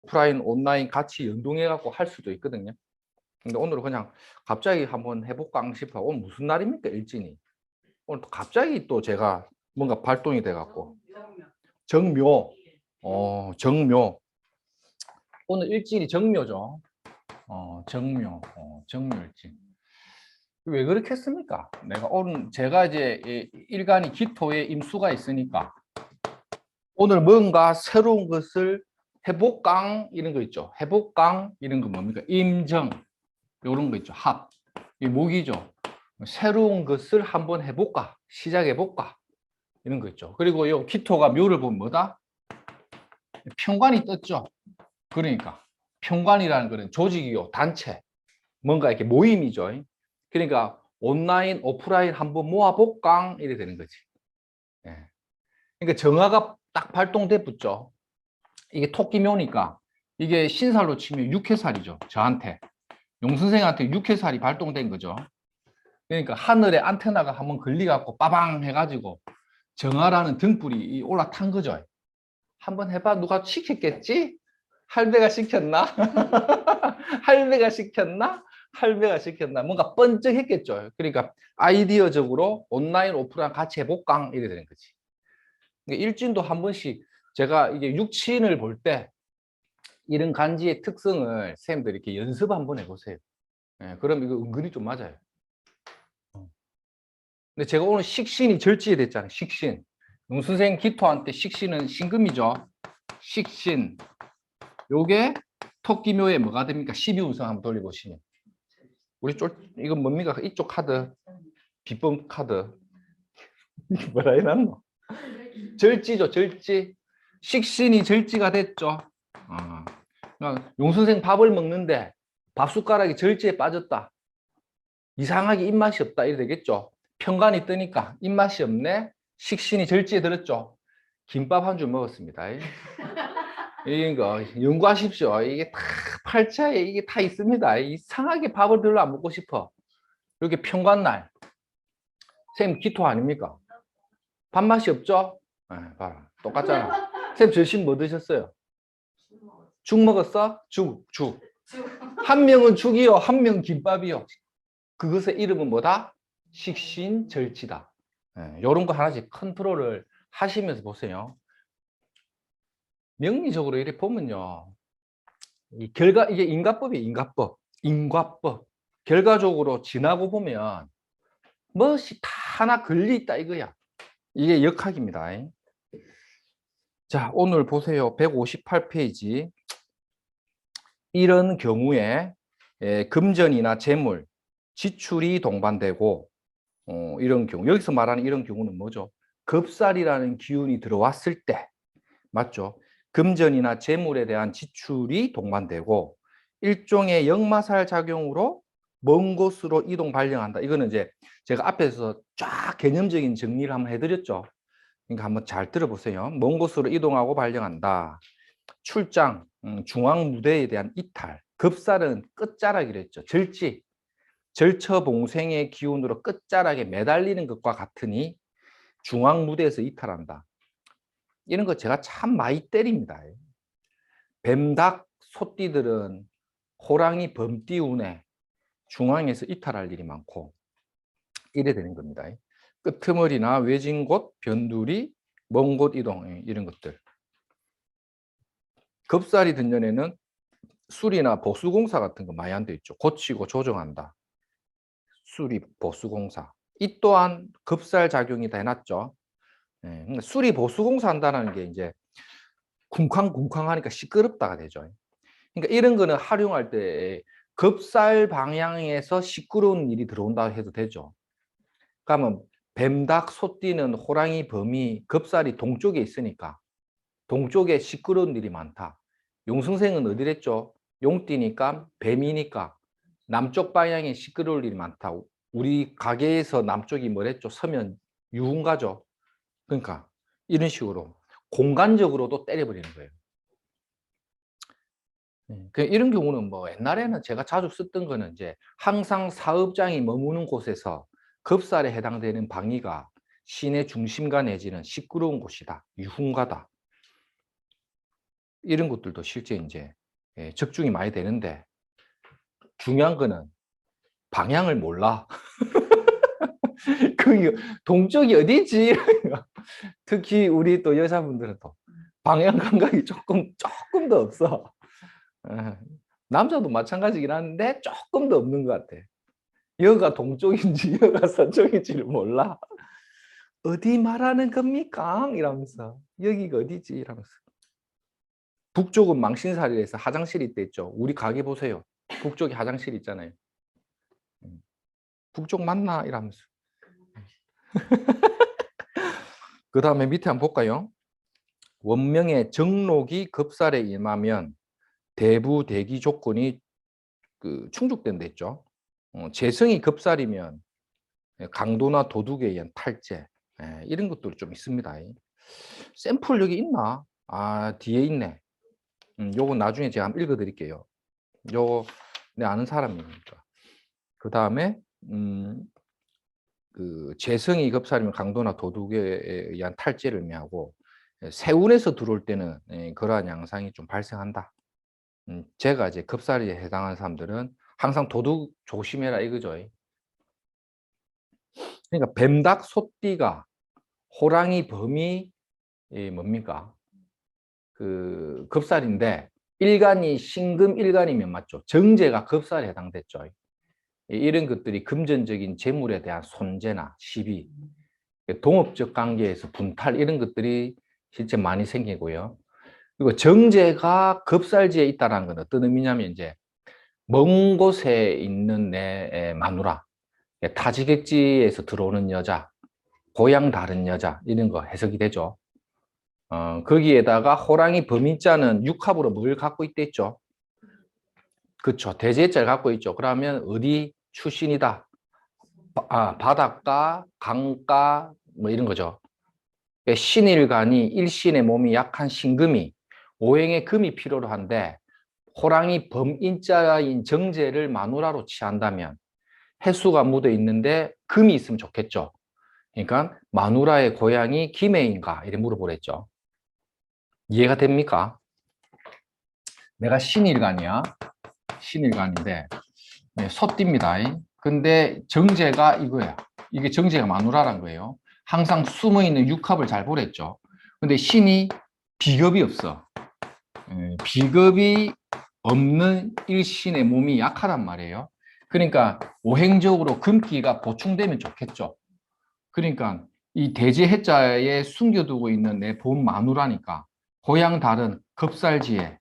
오프라인, 온라인 같이 연동해 갖고 할 수도 있거든요. 근데 오늘은 그냥 갑자기 한번 해볼까 싶어. 오늘 무슨 날입니까, 일진이? 오늘 또 갑자기 또 제가 뭔가 발동이 돼 갖고 정묘. 정묘. 오늘 일진이 정묘죠. 정묘. 정묘일진. 왜 그렇게 했습니까? 제가 이제 일간이 기토에 임수가 있으니까 오늘 뭔가 새로운 것을 해볼까 이런 거 있죠. 해볼까 이런 거 뭡니까? 임정 이런 거 있죠. 합. 이 목이죠. 새로운 것을 한번 해볼까? 시작해볼까? 이런 거 있죠. 그리고 이 기토가 묘를 보면 뭐다? 평관이 떴죠. 그러니까 평관이라는 거는 조직이요, 단체, 뭔가 이렇게 모임이죠. 그러니까 온라인, 오프라인 한번 모아볼까? 이래 되는 거지. 예. 그러니까 정화가 딱 발동돼 붙죠. 이게 토끼묘니까 이게 신살로 치면 육해살이죠. 저한테. 용 선생한테 육해살이 발동된 거죠. 그러니까 하늘에 안테나가 한번 걸리갖고 빠방 해가지고 정화라는 등불이 올라탄 거죠. 한번 해봐. 누가 시켰겠지? 할배가 시켰나? 할배가 시켰나? 할배가 시켰나? 뭔가 번쩍했겠죠. 그러니까 아이디어적으로 온라인, 오프라인 같이 해볼까? 이래 되는 거지. 그러니까 일진도 한 번씩 제가 이게 육친을 볼 때 이런 간지의 특성을 선생님들 이렇게 연습 한번 해보세요. 예, 그럼 이거 은근히 좀 맞아요. 근데 제가 오늘 식신이 절지에 됐잖아요. 식신. 용선생 기토한테 식신은 신금이죠. 식신. 요게 토끼묘에 뭐가 됩니까? 12운성 한번 돌려보시면. 이건 뭡니까? 이쪽 카드. 비법 카드. 뭐라 해놨노? 절지죠, 절지. 식신이 절지가 됐죠. 그러니까 용선생 밥을 먹는데 밥숟가락이 절지에 빠졌다. 이상하게 입맛이 없다. 이래 되겠죠. 평간이 뜨니까 입맛이 없네. 식신이 절지에 들었죠. 김밥 한 줄 먹었습니다. 이거 연구하십시오. 이게 다 팔자에 이게 다 있습니다. 이상하게 밥을 별로 안 먹고 싶어. 이렇게 평관날. 쌤 기토 아닙니까? 밥맛이 없죠? 봐라. 똑같잖아. 쌤 점심 뭐 드셨어요? 죽 먹었어? 죽. 한 명은 죽이요, 한 명은 김밥이요. 그것의 이름은 뭐다? 식신절지다. 이런 거 하나씩 컨트롤을 하시면서 보세요. 명리적으로 이렇게 보면요. 이게 인과법이에요, 인과법. 인과법. 결과적으로 지나고 보면 무엇이 다 하나 걸려있다 이거야. 이게 역학입니다. 자, 오늘 보세요. 158페이지. 이런 경우에 금전이나 재물, 지출이 동반되고 이런 경우, 여기서 말하는 이런 경우는 뭐죠? 겁살이라는 기운이 들어왔을 때, 맞죠? 금전이나 재물에 대한 지출이 동반되고 일종의 역마살 작용으로 먼 곳으로 이동 발령한다. 이거는 이제 제가 앞에서 쫙 개념적인 정리를 한번 해드렸죠. 그러니까 한번 잘 들어보세요. 먼 곳으로 이동하고 발령한다. 출장, 중앙 무대에 대한 이탈. 급살은 끝자락이라 했죠. 절지, 절처봉생의 기운으로 끝자락에 매달리는 것과 같으니 중앙 무대에서 이탈한다. 이런 거 제가 참 많이 때립니다. 뱀닭, 소띠들은 호랑이 범띠운에 중앙에서 이탈할 일이 많고 이래 되는 겁니다. 끄트머리나 외진 곳, 변두리, 먼 곳 이동 이런 것들. 겁살이 든 년에는 수리나 보수공사 같은 거 많이 안 돼 있죠. 고치고 조정한다. 수리, 보수공사. 이 또한 급살 작용이 다 해놨죠. 수리, 보수공사 한다는 게 이제 쿵쾅쿵쾅 하니까 시끄럽다가 되죠. 그러니까 이런 거는 활용할 때 급살 방향에서 시끄러운 일이 들어온다 해도 되죠. 그러면 뱀닭, 소띠는 호랑이, 범이 급살이 동쪽에 있으니까 동쪽에 시끄러운 일이 많다. 용승생은 어디랬죠? 용띠니까 뱀이니까 남쪽 방향에 시끄러울 일이 많다. 우리 가게에서 남쪽이 뭐랬죠? 서면 유흥가죠. 그러니까 이런 식으로 공간적으로도 때려버리는 거예요. 이런 경우는 뭐 옛날에는 제가 자주 썼던 거는 이제 항상 사업장이 머무는 곳에서 급살에 해당되는 방위가 시내 중심가 내지는 시끄러운 곳이다. 유흥가다. 이런 것들도 실제 이제 적중이 많이 되는데 중요한 거는 방향을 몰라. 그 동쪽이 어디지? 특히 우리 또 여자분들은 또 방향 감각이 조금 더 없어. 예. 남자도 마찬가지긴 한데 조금 더 없는 것 같아. 여가 동쪽인지 여가 서쪽인지를 몰라. 어디 말하는 겁니까? 이러면서 여기가 어디지? 이러면서 북쪽은 망신살이라서 화장실이 있댔죠. 우리 가게 보세요. 북쪽에 화장실 있잖아요. 북쪽 맞나? 이러면서. 그 다음에 밑에 한번 볼까요? 원명의 정록이 급살에 임하면 대부 대기 조건이 충족된다 했죠. 재성이 급살이면 강도나 도둑에 의한 탈재 이런 것들이 좀 있습니다. 샘플 여기 있나? 아, 뒤에 있네. 요건 나중에 제가 한번 읽어 드릴게요. 요거 내 아는 사람이니까. 그 다음에 재성이 급살이면 강도나 도둑에 의한 탈재를 의미하고 세운에서 들어올 때는 그러한 양상이 좀 발생한다. 제가 이제 급살에 해당하는 사람들은 항상 도둑 조심해라 이거죠. 그러니까 뱀닭, 소띠가, 호랑이, 범이 뭡니까? 급살인데 일간이 신금 일간이면 맞죠. 정제가 급살에 해당됐죠. 이런 것들이 금전적인 재물에 대한 손재나 시비, 동업적 관계에서 분탈 이런 것들이 실제 많이 생기고요. 그리고 정제가 급살지에 있다는 건 어떤 의미냐면 이제 먼 곳에 있는 내 마누라, 타지객지에서 들어오는 여자, 고향 다른 여자 이런 거 해석이 되죠. 거기에다가 호랑이 범인자는 육합으로 뭘 갖고 있댔죠? 그렇죠. 대제자를 갖고 있죠. 그러면 어디 출신이다? 바닷가, 강가 뭐 이런 거죠. 신일간이 일신의 몸이 약한 신금이 오행의 금이 필요로 한데 호랑이 범인자인 정제를 마누라로 취한다면 해수가 묻어 있는데 금이 있으면 좋겠죠. 그러니까 마누라의 고향이 김해인가 이렇게 물어보랬죠. 이해가 됩니까? 내가 신일간이야. 신일간인데 소띠입니다. 근데 정제가 이거야. 이게 정제가 마누라란 거예요. 항상 숨어있는 육합을 잘 보랬죠. 근데 신이 비겁이 없어. 비겁이 없는 일신의 몸이 약하단 말이에요. 그러니까 오행적으로 금기가 보충되면 좋겠죠. 그러니까 이 대제 해자에 숨겨두고 있는 내 본 마누라니까 고향 다른 급살지에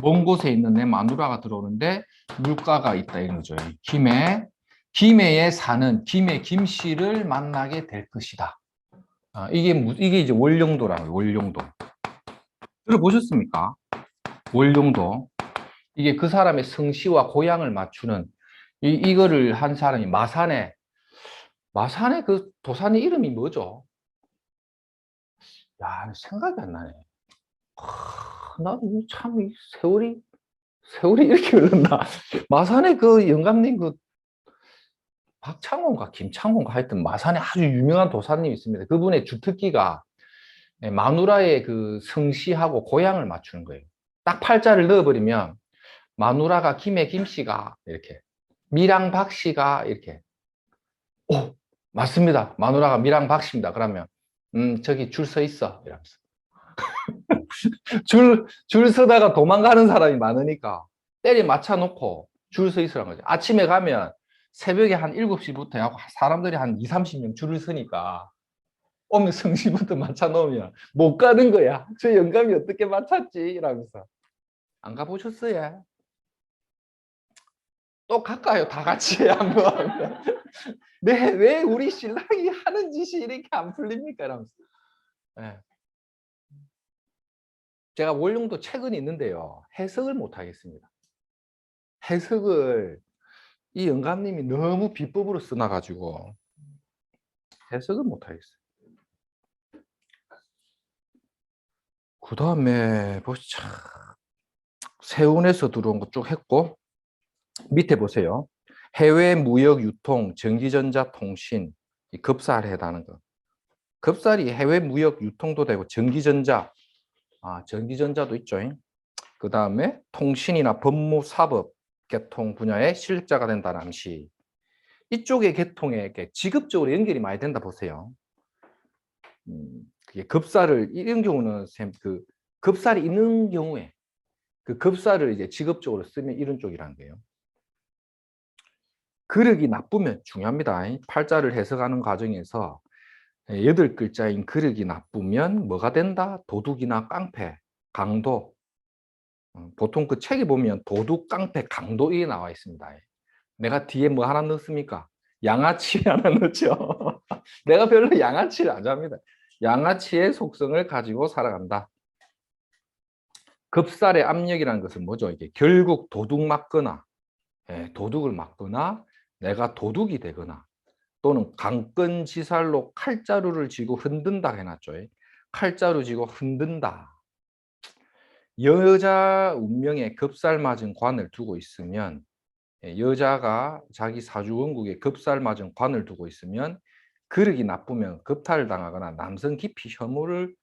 먼 곳에 있는 내 마누라가 들어오는데 물가가 있다 이런 거죠. 김해에 사는 김해 김씨를 만나게 될 것이다. 이게 이제 월령도라고요. 월령도. 들어보셨습니까? 월령도. 이게 그 사람의 성씨와 고향을 맞추는 이거를 한 사람이 마산의 그 도산의 이름이 뭐죠? 야, 생각이 안 나네. 나도 참 세월이 이렇게 흘렀나? 마산의 그 영감님 그 박창호인가 김창호인가 하여튼 마산에 아주 유명한 도사님이 있습니다. 그분의 주특기가 마누라의 그 성씨하고 고향을 맞추는 거예요. 딱 팔자를 넣어버리면 마누라가 김해 김씨가 이렇게 미랑 박씨가 이렇게 오 맞습니다. 마누라가 미랑 박씨입니다. 그러면 저기 줄 서 있어 이러면서 줄 서다가 도망가는 사람이 많으니까 때리 맞춰놓고 줄 서 있으라는 거죠. 아침에 가면 새벽에 한 7시부터 하고 사람들이 한 2, 30명 줄을 서니까 오면 성시부터 맞춰놓으면 못 가는 거야. 저 영감이 어떻게 맞췄지? 이러면서. 안 가보셨어요? 또 갈까요? 다 같이 한번. 네, 왜 우리 신랑이 하는 짓이 이렇게 안 풀립니까? 이러면서. 네. 제가 월령도 책은 있는데요. 해석을 못 하겠습니다. 해석을 이 영감님이 너무 비법으로 써놔가지고 해석을 못 하겠어요. 그 다음에 보시죠. 세운에서 들어온 거 쭉 했고 밑에 보세요. 해외 무역 유통, 전기전자 통신, 급살에 해당하는 거. 급살이 해외 무역 유통도 되고 전기전자도 있죠. 그 다음에 통신이나 법무, 사법, 개통 분야의 실력자가 된다는 암시. 이쪽의 계통에 이렇게 직업적으로 연결이 많이 된다 보세요. 그게 급사를 이런 경우는 그 급살이 있는 경우에 그 급사를 이제 직업적으로 쓰면 이런 쪽이라는 거예요. 그릇이 나쁘면 중요합니다. 팔자를 해석하는 과정에서 8글자인 그릇이 나쁘면 뭐가 된다? 도둑이나 깡패, 강도. 보통 그 책에 보면 도둑, 깡패, 강도 이게 나와 있습니다. 내가 뒤에 뭐 하나 넣습니까? 양아치 하나 넣죠. 내가 별로 양아치를 안 좋아합니다. 양아치의 속성을 가지고 살아간다. 급살의 압력이라는 것은 뭐죠? 이게 결국 도둑 맞거나, 도둑을 맞거나, 내가 도둑이 되거나, 또는 강건지살로 칼자루를 쥐고 흔든다 해놨죠. 칼자루 쥐고 흔든다. 여자 운명에 급살 맞은 관을 두고 있으면, 여자가 자기 사주 원국에 급살 맞은 관을 두고 있으면 그릇이 나쁘면 급탈을 당하거나 남성 기피 혐오를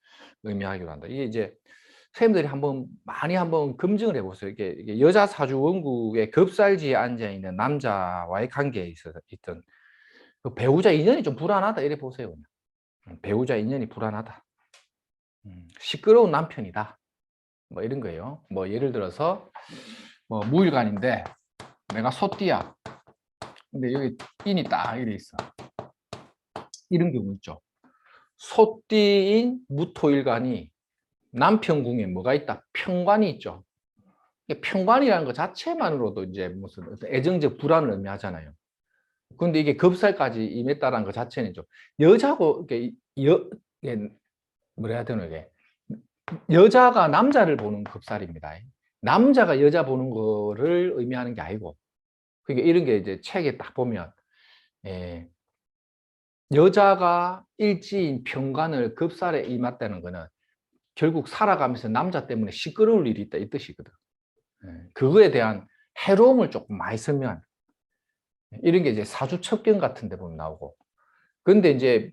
의미하기도 한다. 이게 이제 선생님들이 많이 한번 검증을 해보세요. 이게 여자 사주 원국에 급살지에 앉아 있는 남자와의 관계에 있던 그 배우자 인연이 좀 불안하다 이래 보세요. 배우자 인연이 불안하다. 시끄러운 남편이다. 뭐 이런 거예요. 뭐 예를 들어서 뭐 무일간인데 내가 소띠야. 근데 여기 인이 딱 이래 있어. 이런 경우 있죠. 소띠인 무토일간이 남편 궁에 뭐가 있다? 편관이 있죠. 편관이라는 것 자체만으로도 이제 무슨 애정적 불안을 의미하잖아요. 근데 이게 급살까지 임했다라는 것 자체는 좀 여자고 이게 이게 뭐라 해야 되나 이게 여자가 남자를 보는 급살입니다. 남자가 여자 보는 거를 의미하는 게 아니고 그게 이런 게 이제 책에 딱 보면 여자가 일지인 편관을 급살에 임했다는 거는 결국 살아가면서 남자 때문에 시끄러울 일이 있다 이 뜻이거든. 그거에 대한 해로움을 조금 많이 쓰면 이런 게 이제 사주 첩경 같은 데 보면 나오고. 근데 이제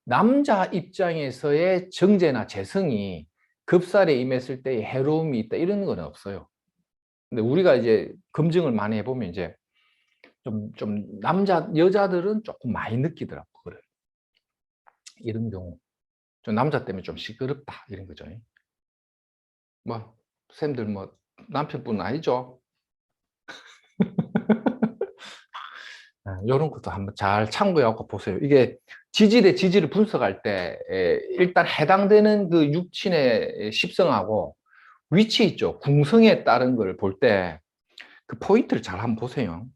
남자 입장에서의 정제나 재성이 급살에 임했을 때의 해로움이 있다 이런 건 없어요. 근데 우리가 이제 검증을 많이 해보면 이제 좀 여자들은 조금 많이 느끼더라고. 그래. 이런 경우. 좀 남자 때문에 좀 시끄럽다 이런 거죠. 뭐 쌤들 뭐 남편분 아니죠? 이런 것도 한번 잘 참고해 갖고 보세요. 이게 지지대 지지를 분석할 때 일단 해당되는 그 육친의 십성하고 위치 있죠. 궁성에 따른 걸 볼 때 그 포인트를 잘 한번 보세요.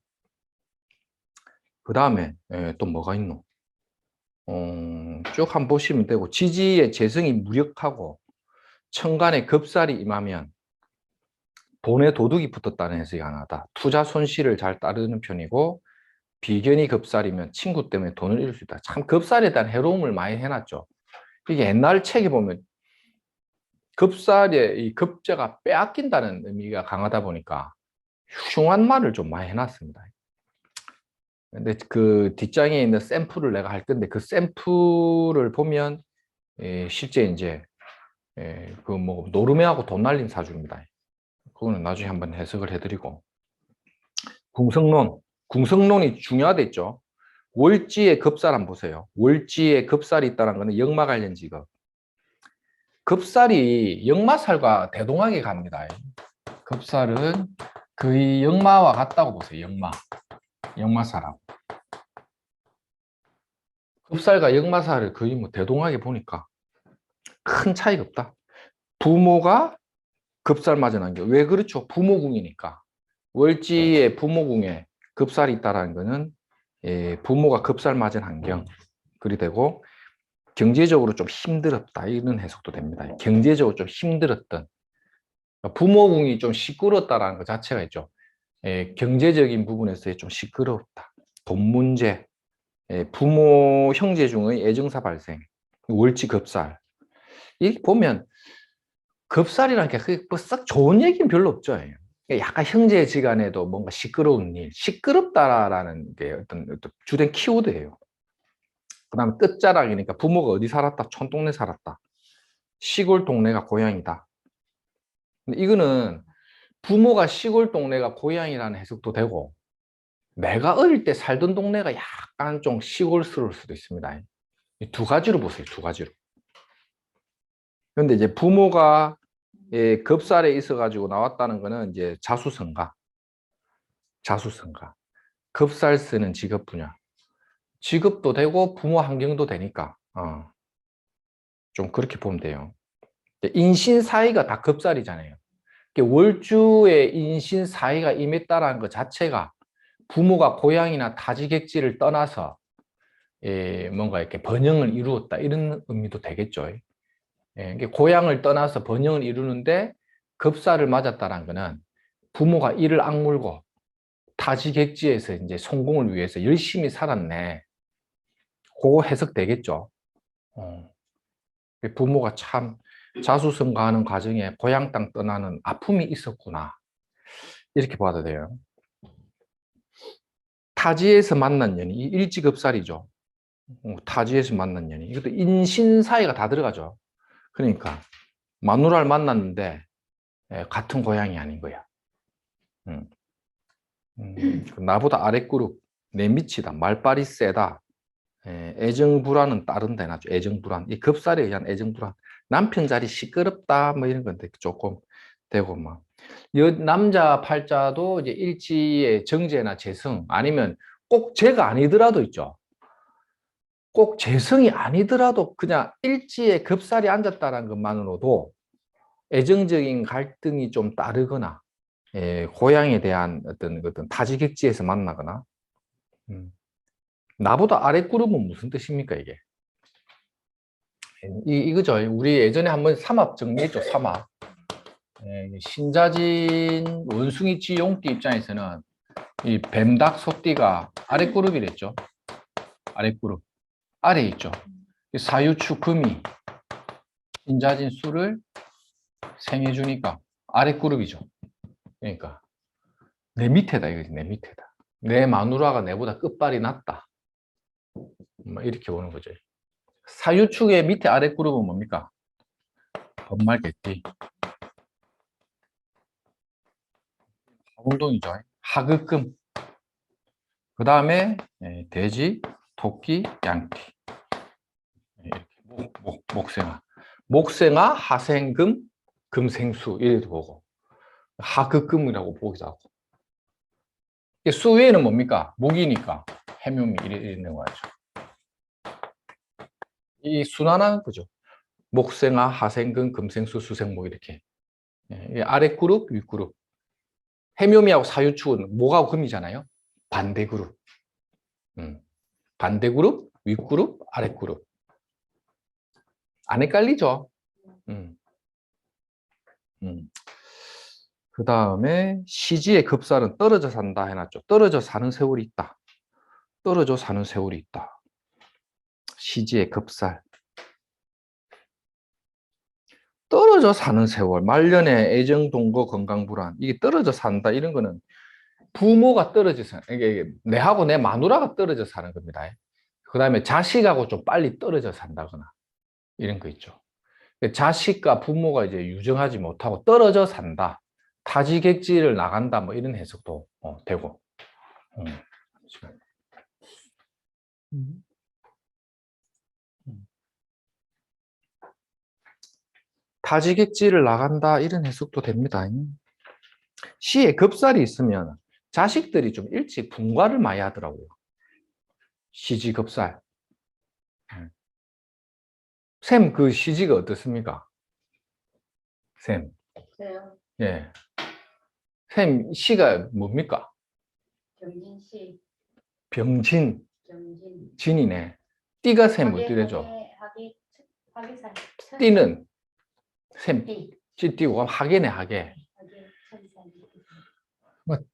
그 다음에 또 뭐가 있노? 쭉 한번 보시면 되고 지지의 재성이 무력하고 천간에 급살이 임하면 돈에 도둑이 붙었다는 해석이 가능하다. 투자 손실을 잘 따르는 편이고 비견이 급살이면 친구 때문에 돈을 잃을 수 있다. 참 급살에 대한 해로움을 많이 해놨죠. 이게 옛날 책에 보면 급살의 이 급제가 빼앗긴다는 의미가 강하다 보니까 흉한 말을 좀 많이 해놨습니다. 근데 그 뒷장에 있는 샘플을 내가 할 건데 그 샘플을 보면 실제 이제 그 뭐 노름해하고 돈 날린 사주입니다. 그거는 나중에 한번 해석을 해드리고 궁성론이 중요하겠죠. 월지의 급살 한번 보세요. 월지의 급살이 있다는 것은 역마 관련 직업. 급살이 역마살과 대동하게 갑니다. 급살은 거의 역마와 같다고 보세요. 역마살하고. 급살과 역마살을 거의 뭐 대동하게 보니까 큰 차이가 없다. 부모가 급살 맞은 환경. 왜 그렇죠? 부모궁이니까. 월지의 부모궁에 급살이 있다는 것은 부모가 급살 맞은 환경. 그리 되고 경제적으로 좀 힘들었다. 이런 해석도 됩니다. 경제적으로 좀 힘들었던. 부모궁이 좀 시끄럽다라는 것 자체가 있죠. 경제적인 부분에서 좀 시끄럽다. 돈 문제, 부모 형제 중의 애정사 발생, 월지 급살. 이 보면 급살이라는 게 썩 좋은 얘기는 별로 없죠. 약간 형제지간에도 뭔가 시끄러운 일, 시끄럽다라는 게 어떤 주된 키워드예요. 그다음에 끝자락이니까 부모가 어디 살았다, 촌동네 살았다, 시골 동네가 고향이다. 근데 이거는 부모가 시골 동네가 고향이라는 해석도 되고, 내가 어릴 때 살던 동네가 약간 좀 시골스러울 수도 있습니다. 이 두 가지로 보세요, 두 가지로. 근데 이제 부모가 급살에 있어가지고 나왔다는 거는 이제 자수성가. 자수성가. 급살 쓰는 직업 분야. 직업도 되고 부모 환경도 되니까 좀 그렇게 보면 돼요. 인신 사이가 다 급살이잖아요. 월주에 인신 사이가 임했다라는 것 자체가 부모가 고향이나 타지객지를 떠나서 뭔가 이렇게 번영을 이루었다 이런 의미도 되겠죠. 고향을 떠나서 번영을 이루는데 급살을 맞았다는 거는 부모가 이를 악물고 타지객지에서 이제 성공을 위해서 열심히 살았네. 그거 해석되겠죠. 부모가 참 자수성가하는 과정에 고향 땅 떠나는 아픔이 있었구나. 이렇게 봐도 돼요. 타지에서 만난 연인, 일지급살이죠. 타지에서 만난 연인. 이것도 인신 사이가 다 들어가죠. 그러니까 마누라를 만났는데 같은 고향이 아닌 거야. 나보다 아랫그룹, 내 밑이다, 말빨이 세다, 애정불안은 따른다 해놨죠. 애정불안. 이 급살에 의한 애정불안. 남편 자리 시끄럽다, 뭐 이런 건데 조금 되고 막. 남자 팔자도 이제 일지의 정제나 재성 아니면 꼭 제가 아니더라도 있죠. 꼭 재성이 아니더라도 그냥 일지에 급살이 앉았다는 것만으로도 애정적인 갈등이 좀 따르거나 고향에 대한 어떤 타지객지에서 만나거나 나보다 아랫그룹은 무슨 뜻입니까 이게? 이거죠. 우리 예전에 한번 삼합 정리했죠. 삼합. 신자진 원숭이치 용띠 입장에서는 이 뱀닭 소띠가 아랫그룹이랬죠. 아랫그룹. 아래에 있죠. 사유축 금이 신자진 수를 생해주니까 아랫그룹이죠. 그러니까 내 밑에다 이거지. 내 밑에다. 내 마누라가 내보다 끝발이 낮다. 뭐 이렇게 보는 거죠. 사유축의 밑에 아랫그룹은 뭡니까? 범말개띠. 화공동이죠. 하극금. 그 다음에 돼지, 토끼, 양띠. 이렇게 목생아. 목생아, 하생금, 금생수 이래도 보고 하극금이라고 보기도 하고. 수 외에는 뭡니까? 목이니까 해묘미 이런 거죠. 이 순환한 거죠. 목생아, 하생금, 금생수, 수생목 이렇게. 아래 그룹, 윗 그룹. 해묘미하고 사유축은 목하고 금이잖아요. 반대 그룹. 반대 그룹, 윗 그룹, 아래 그룹. 안 헷갈리죠? 그 다음에 시지의 급살은 떨어져 산다 해놨죠. 떨어져 사는 세월이 있다. 떨어져 사는 세월이 있다. 시지의 급살. 떨어져 사는 세월, 말년에 애정, 동거, 건강 불안. 이게 떨어져 산다. 이런 거는 부모가 떨어져 사는, 이게 내하고 내 마누라가 떨어져 사는 겁니다. 그 다음에 자식하고 좀 빨리 떨어져 산다거나 이런 거 있죠. 자식과 부모가 이제 유정하지 못하고 떨어져 산다. 타지객지를 나간다. 뭐 이런 해석도 되고. 타지객지를 나간다. 이런 해석도 됩니다. 시에 급살이 있으면 자식들이 좀 일찍 분가를 많이 하더라고요. 시지 급살. 쌤, 그 시지가 어떻습니까? 쌤. 예. 쌤, 시가 뭡니까? 병진시. 병진. 병진. 진이네. 띠가 쌤 어디래죠? 하계산. 띠는 쌤, 띠고 하계네, 하계.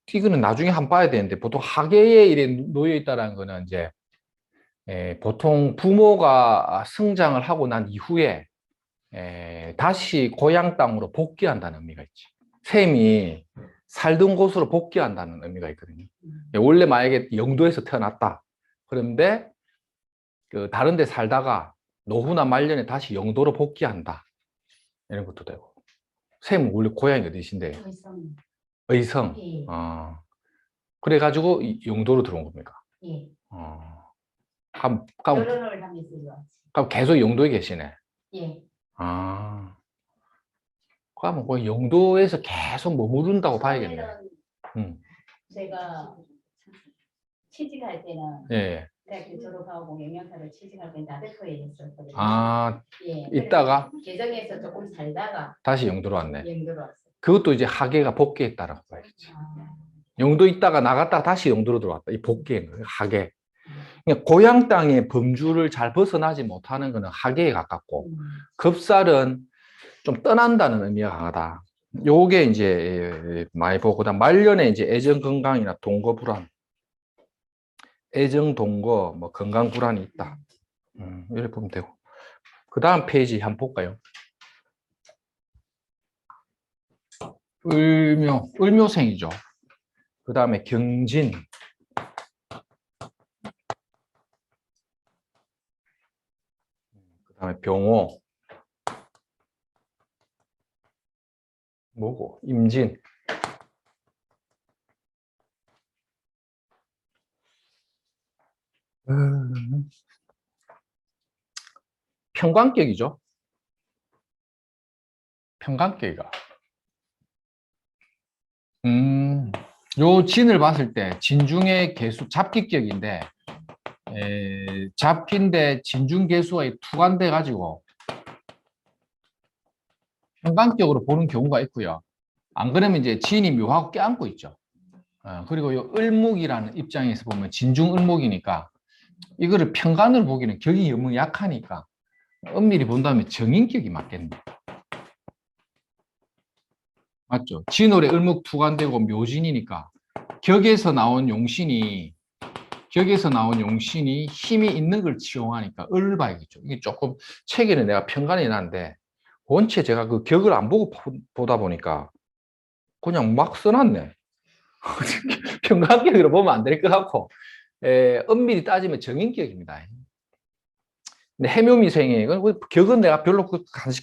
띠는 나중에 한번 봐야 되는데 보통 하계에 이래 놓여 있다는 거는 이제 보통 부모가 성장을 하고 난 이후에 다시 고향 땅으로 복귀한다는 의미가 있지. 셈이 살던 곳으로 복귀한다는 의미가 있거든요. 원래 만약에 영도에서 태어났다. 그런데 그 다른 데 살다가 노후나 말년에 다시 영도로 복귀한다. 이런 것도 되고. 셈은 원래 고향이 어디신데요? 의성. 예. 그래가지고 영도로 들어온 겁니까? 예. 그럼 결혼을 하면서 왔지. 계속 영도에 계시네. 예. 그러면 그 영도에서 계속 머무른다고 봐야겠네. 처음에는 음. 제가 취직할 때는 예. 대학교 졸업하고 영양사를 취직할 때 나대포에 있었거든요. 예. 있다가 개정에서 조금 살다가 다시 영도로 왔네. 영도로 왔어요. 그것도 이제 학예가 복귀했다라고 봐야겠지. 영도 있다가 나갔다가 다시 영도로 들어왔다. 이 복귀인 거예요. 학예. 그러니까 고향 땅의 범주를 잘 벗어나지 못하는 것은 학예에 가깝고, 급살은 좀 떠난다는 의미가 강하다. 요게 이제 많이 보고, 그다음 말년에 이제 애정 건강이나 동거 불안, 애정 동거 뭐 건강 불안이 있다. 이렇게 보면 되고. 그 다음 페이지 한번 볼까요? 을묘생이죠. 그 다음에 경진. 그 다음에 병호. 뭐고? 임진. 평관격이죠. 평관격이가. 요 진을 봤을 때 진중의 개수 잡기격인데, 잡기인데 진중 개수가 투관돼 가지고 평관격으로 보는 경우가 있고요. 안 그러면 이제 진이 묘하고 껴안고 있죠. 그리고 요 을목이라는 입장에서 보면 진중 을목이니까 이거를 평관으로 보기는 격이 너무 약하니까 엄밀히 본다면 정인격이 맞겠네. 맞죠? 진월에 을목 투관되고 묘진이니까 격에서 나온 용신이 힘이 있는 걸 지용하니까 을을 봐야겠죠. 이게 조금 책에는 내가 편간이 나는데 원체 제가 그 격을 안 보고 보다 보니까 그냥 막 써놨네. 평간격으로 보면 안 될 것 같고, 엄밀히 따지면 정인격입니다. 근데 해묘미생이, 격은 내가 별로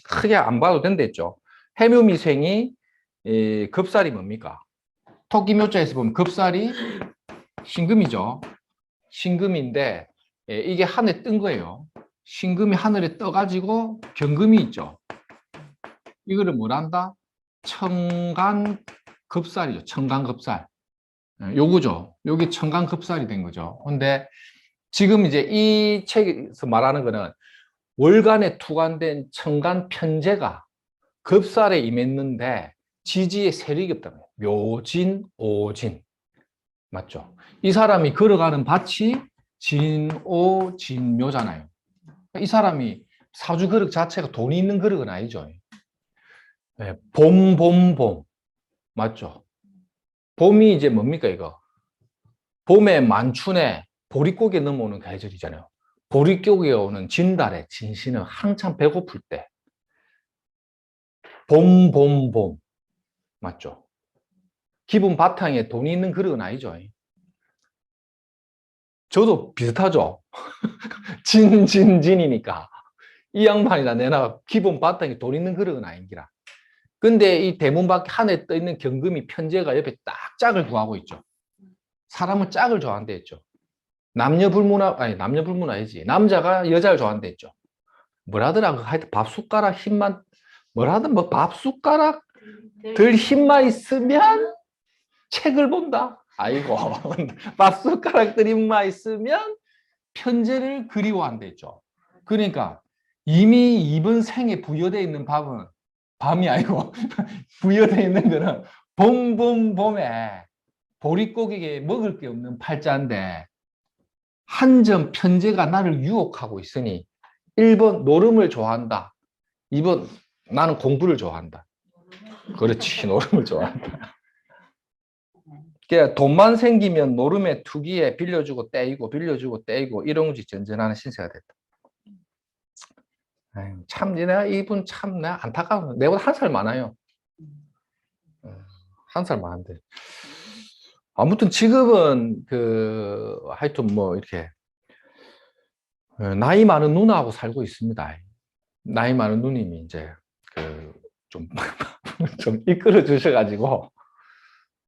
크게 안 봐도 된댔죠. 해묘미생이 급살이 뭡니까? 토끼묘자에서 보면 급살이 신금이죠. 신금인데 이게 하늘에 뜬 거예요. 신금이 하늘에 떠가지고 경금이 있죠. 이거를 뭘 한다? 청간급살이죠. 청간급살. 요거죠. 요게 청간급살이 된 거죠. 근데 지금 이제 이 책에서 말하는 거는 월간에 투관된 청간편제가 급살에 임했는데 지지에 세력이 없다는 거예요. 묘진, 오진. 맞죠? 이 사람이 걸어가는 밭이 진오, 진묘잖아요. 이 사람이 사주 그릇 자체가 돈이 있는 그릇은 아니죠. 네, 봄, 봄, 봄. 맞죠? 봄이 이제 뭡니까, 이거? 봄에 만춘에 보릿고개 넘어오는 계절이잖아요. 보릿고개 오는 진달에 진신은 한참 배고플 때. 봄, 봄, 봄. 맞죠? 기분 바탕에 돈이 있는 그릇은 아니죠. 저도 비슷하죠. 진이니까. 이 양반이나 내나 기본 바탕에 돈 있는 그릇은 아닌기라. 근데 이 대문 밖에 하늘에 떠 있는 경금이 편제가 옆에 딱 짝을 구하고 있죠. 사람은 짝을 좋아한다 했죠. 남녀 불문 아니지. 남자가 여자를 좋아한다 했죠. 뭐라더라, 하여튼 밥 숟가락 힘만, 뭐라든 뭐 밥 숟가락 들 힘만 있으면 책을 본다. 아이고, 밥 숟가락 들 힘만 있으면 편제를 그리워한다 했죠. 그러니까 이미 이번 생에 부여되어 있는 밥은 밤이 아니고 부여되어 있는 거는 봄에 보릿고기에 먹을 게 없는 팔자인데 한 점 편제가 나를 유혹하고 있으니 1번 노름을 좋아한다. 2번 나는 공부를 좋아한다. 그렇지, 노름을 좋아한다. 그러니까 돈만 생기면 노름에 투기에 빌려주고 떼이고 이런지 전전하는 신세가 됐다. 참, 내가 이분 참, 내가 안타까워. 내보다 한 살 많아요. 한 살 많은데. 아무튼 지금은 하여튼 뭐 이렇게 나이 많은 누나하고 살고 있습니다. 나이 많은 누님이 이제 좀, 좀 이끌어 주셔가지고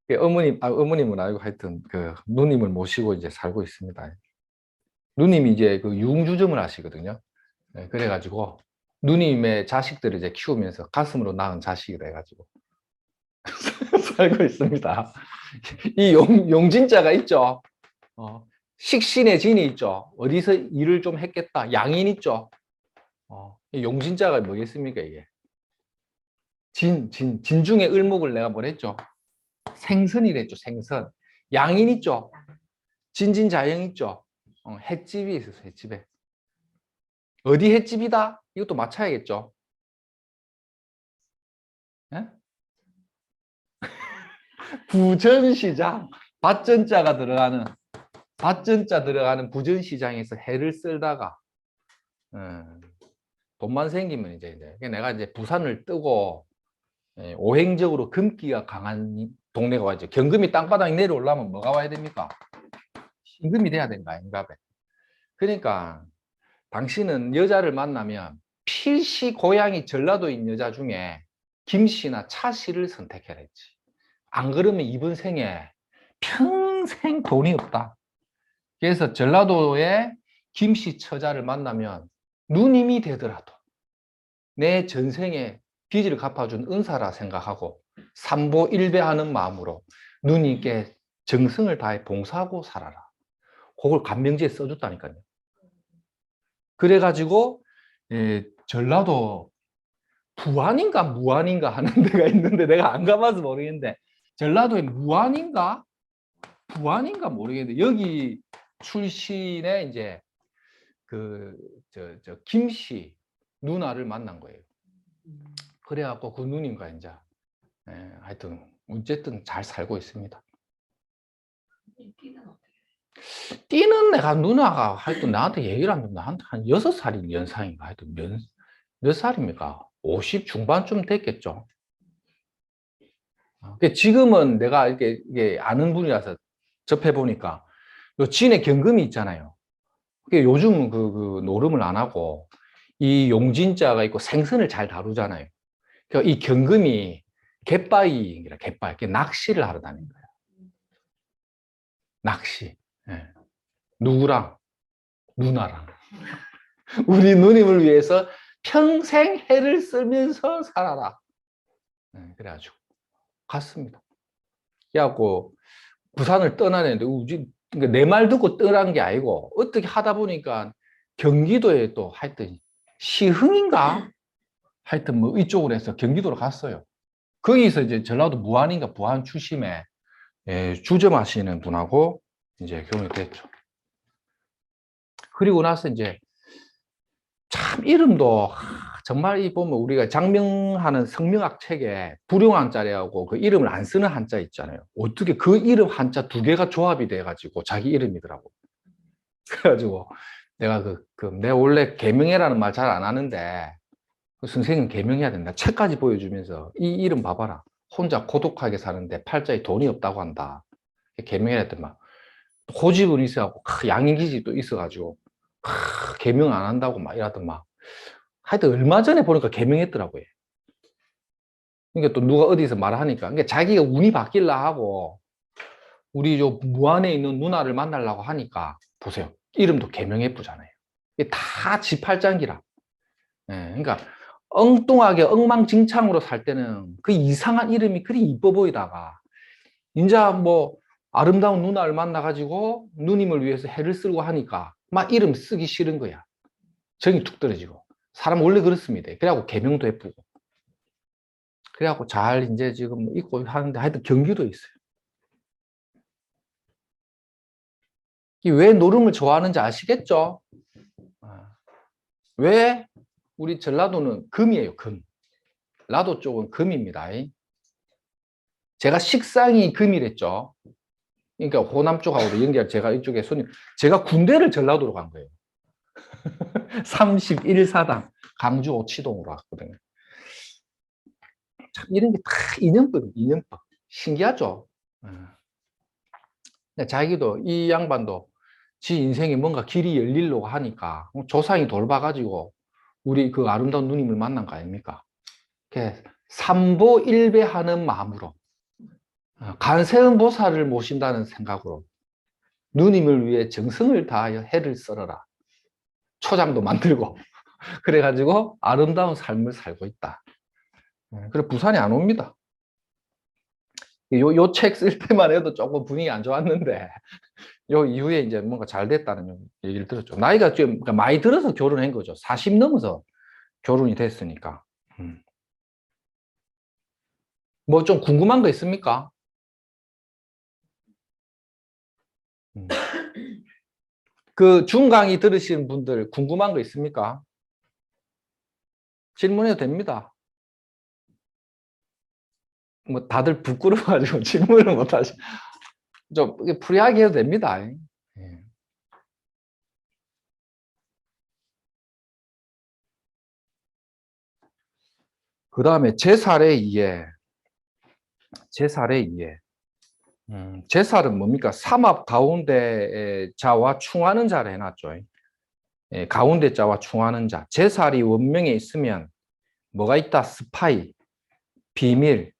어머님은 아니고 하여튼 그 누님을 모시고 이제 살고 있습니다. 누님이 이제 그 융주점을 하시거든요. 네, 그래가지고 누님의 자식들을 이제 키우면서 가슴으로 낳은 자식이라 해가지고 살고 있습니다. 이 용진자가 있죠. 식신의 진이 있죠. 어디서 일을 좀 했겠다. 양인 있죠. 이 용진자가 뭐겠습니까, 이게? 진 중에 을목을 내가 뭘 했죠? 생선이랬죠, 생선. 양인 있죠. 진진자영 있죠. 횟집이 있어서 횟집에. 어디 횟집이다? 이것도 맞춰야겠죠. 예? 부전시장. 밭전자가 들어가는, 밭전자 들어가는 부전시장에서 해를 쓸다가, 돈만 생기면 이제 내가 이제 부산을 뜨고, 오행적으로 금기가 강한 동네가 와야죠. 경금이 땅바닥에 내려오려면 뭐가 와야 됩니까? 신금이 돼야 되는 거 아닌가 봐. 그러니까 당신은 여자를 만나면 필시 고향이 전라도인 여자 중에 김씨나 차씨를 선택해야 했지. 안 그러면 이번 생에 평생 돈이 없다. 그래서 전라도의 김씨 처자를 만나면 누님이 되더라도 내 전생에 빚을 갚아준 은사라 생각하고 삼보일배하는 마음으로 누님께 정성을 다해 봉사하고 살아라. 그걸 간명지에 써줬다니까요. 그래가지고 전라도 부안인가 무안인가 하는 데가 있는데 내가 안 가봐서 모르겠는데 전라도에 무안인가 부안인가 모르겠는데 여기 출신의 이제 저 김씨 누나를 만난 거예요. 그래갖고 그 누님과 이제 하여튼 어쨌든 잘 살고 있습니다. 띠는 내가 누나가 하여튼 나한테 얘기를 하면 나한테 한 6살이 연상인가 하여튼 몇 살입니까? 50 중반쯤 됐겠죠. 지금은 내가 이게 아는 분이라서 접해보니까 요 진의 경금이 있잖아요. 요즘은 그 노름을 안 하고 이 용진자가 있고 생선을 잘 다루잖아요. 그러니까 이 경금이 갯바위라 갯바위 낚시를 하러 다니는 거예요. 낚시. 예. 누구랑? 누나랑. 우리 누님을 위해서 평생 해를 쓰면서 살아라. 그래가지고 갔습니다. 그래갖고 부산을 떠나는데 그러니까 내 말 듣고 떠난 게 아니고 어떻게 하다 보니까 경기도에 또 하여튼 시흥인가? 하여튼 뭐 이쪽으로 해서 경기도로 갔어요. 거기서 이제 전라도 무안인가 부안 출신에 주점하시는 분하고 이제 결혼이 됐죠. 그리고 나서 이제 참 이름도 정말 이 보면 우리가 장명하는 성명학 책에 불용한자리하고 그 이름을 안 쓰는 한자 있잖아요. 어떻게 그 이름 한자 두 개가 조합이 돼가지고 자기 이름이더라고. 그래가지고 내가 내가 원래 개명해라는 말 잘 안 하는데 그 선생님 개명해야 된다. 책까지 보여주면서 이 이름 봐봐라. 혼자 고독하게 사는데 팔자에 돈이 없다고 한다. 개명해야 했더니 막 고집은 있어갖고 양인기지 또 있어가지고 개명 안 한다고 막 이러던 막 하여튼 얼마 전에 보니까 개명했더라고요. 그러니까 또 누가 어디서 말하니까 그러니까 자기가 운이 바뀔라 하고 우리 저 무안에 있는 누나를 만나려고 하니까 보세요. 이름도 개명예쁘잖아요. 이게 다 지팔장기라. 그러니까 엉뚱하게 엉망진창으로 살 때는 그 이상한 이름이 그리 이뻐 보이다가 이제 뭐 아름다운 누나를 만나가지고 누님을 위해서 해를 쓰고 하니까 막 이름 쓰기 싫은 거야. 정이 툭 떨어지고. 사람 원래 그렇습니다. 그래갖고 개명도 예쁘고. 그래갖고 잘 이제 지금 있고 하는데 하여튼 경기도에 있어요. 왜 노름을 좋아하는지 아시겠죠? 왜 우리 전라도는 금이에요, 금. 라도 쪽은 금입니다. 제가 식상이 금이랬죠. 그러니까 호남 쪽하고도 연결, 제가 이쪽에 제가 군대를 전라도로 간 거예요. 31사단 강주 오치동으로 왔거든요. 참 이런 게 다 인연법. 신기하죠? 자기도 이 양반도 지 인생에 뭔가 길이 열리려고 하니까 조상이 돌봐가지고 우리 그 아름다운 누님을 만난 거 아닙니까? 삼보일배하는 마음으로 간세음 보살을 모신다는 생각으로 누님을 위해 정성을 다하여 해를 썰어라. 초장도 만들고 그래가지고 아름다운 삶을 살고 있다. 그래 부산에 안 옵니다. 요 책 쓸 때만 해도 조금 분위기 안 좋았는데 요 이후에 이제 뭔가 잘 됐다는 얘기를 들었죠. 나이가 좀 그러니까 많이 들어서 결혼한 거죠. 40 넘어서 결혼이 됐으니까. 뭐 좀 궁금한 거 있습니까? 음. 그 중강의 들으시는 분들 궁금한 거 있습니까? 질문해도 됩니다. 뭐 다들 부끄러워가지고 질문을 못 하시. 좀 프리하게 해도 됩니다. 예. 그 다음에 제살의 이해. 제살의 이해. 제살은 뭡니까? 삼합 가운데 자와 충하는 자를 해놨죠. 예, 가운데 자와 충하는 자. 제살이 원명에 있으면 뭐가 있다? 스파이, 비밀,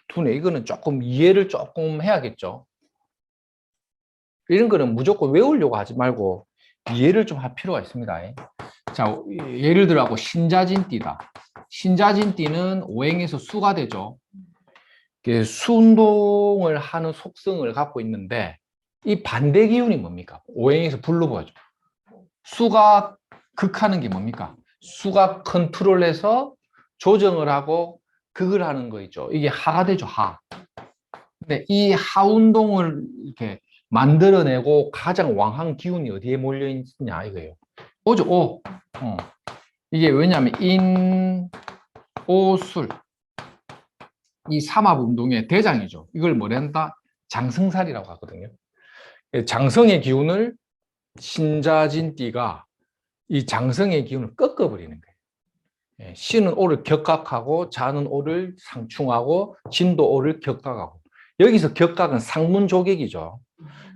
두뇌. 이거는 조금 이해를 조금 해야겠죠. 이런 거는 무조건 외우려고 하지 말고 이해를 좀 할 필요가 있습니다. 자, 예를 들어 신자진띠다. 신자진띠는 오행에서 수가 되죠. 수운동을 하는 속성을 갖고 있는데 이 반대 기운이 뭡니까? 오행에서 불로 보여줘. 수가 극하는 게 뭡니까? 수가 컨트롤해서 조정을 하고 극을 하는 거 있죠. 이게 하가 되죠, 하. 근데 이 하운동을 이렇게 만들어내고 가장 왕한 기운이 어디에 몰려 있냐 이거예요. 오죠, 오. 이게 왜냐하면 오술 이 삼합 운동의 대장이죠. 이걸 뭐란다? 장성살이라고 하거든요. 장성의 기운을 신자진띠가 이 장성의 기운을 꺾어버리는 거예요. 신은 오를 격각하고 자는 오를 상충하고 진도 오를 격각하고 여기서 격각은 상문조객이죠.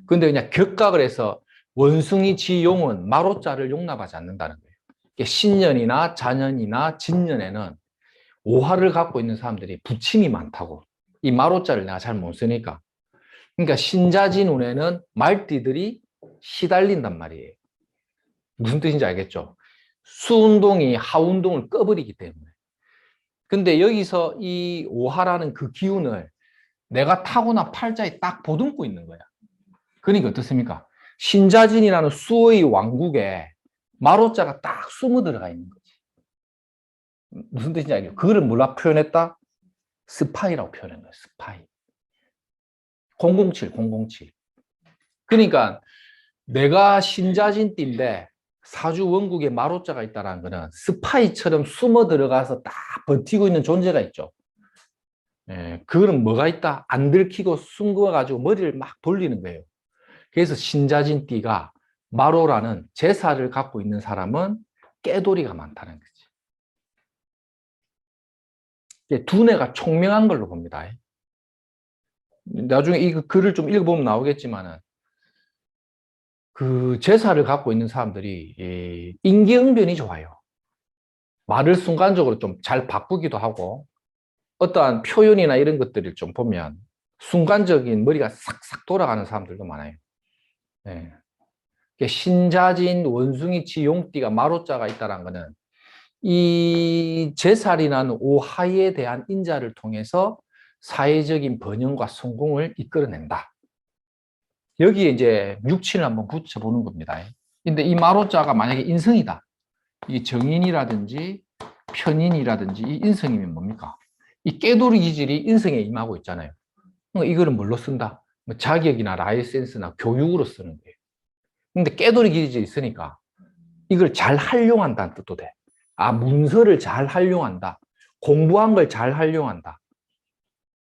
근데 그냥 격각을 해서 원숭이 지용은 마로자를 용납하지 않는다는 거예요. 신년이나 자년이나 진년에는 오화를 갖고 있는 사람들이 부침이 많다고. 이 마로자를 내가 잘 못 쓰니까. 그러니까 신자진운에는 말띠들이 시달린단 말이에요. 무슨 뜻인지 알겠죠? 수운동이 하운동을 꺼버리기 때문에. 근데 여기서 이 오화라는 그 기운을 내가 타고나 팔자에 딱 보듬고 있는 거야. 그러니까 어떻습니까? 신자진이라는 수의 왕국에 마로자가 딱 숨어 들어가 있는 거지. 무슨 뜻인지 알겠죠? 그거를 뭐라 표현했다? 스파이라고 표현한 거예요. 스파이. 007, 007. 그러니까 내가 신자진띠인데 사주 원국에 마로자가 있다는 거는 스파이처럼 숨어 들어가서 딱 버티고 있는 존재가 있죠. 예, 그거는 뭐가 있다? 안 들키고 숨겨가지고 머리를 막 돌리는 거예요. 그래서 신자진띠가 마로라는 제사를 갖고 있는 사람은 깨돌이가 많다는 거지. 두뇌가 총명한 걸로 봅니다. 나중에 이 글을 좀 읽어보면 나오겠지만은 그 제사를 갖고 있는 사람들이 인기응변이 좋아요. 말을 순간적으로 좀 잘 바꾸기도 하고 어떠한 표현이나 이런 것들을 좀 보면 순간적인 머리가 싹싹 돌아가는 사람들도 많아요. 네. 신자진 원숭이 지용띠가 마로자가 있다는 거는 이 제살이라는 오하에 대한 인자를 통해서 사회적인 번영과 성공을 이끌어낸다. 여기에 이제 육친을 한번 붙여보는 겁니다. 근데 이 마로자가 만약에 인성이다. 이 정인이라든지 편인이라든지 이 인성이면 뭡니까? 이 깨돌이 기질이 인성에 임하고 있잖아요. 그러니까 이거를 뭘로 쓴다? 뭐 자격이나 라이센스나 교육으로 쓰는 거예요. 근데 깨돌이 기질이 있으니까 이걸 잘 활용한다는 뜻도 돼. 아, 문서를 잘 활용한다. 공부한 걸 잘 활용한다.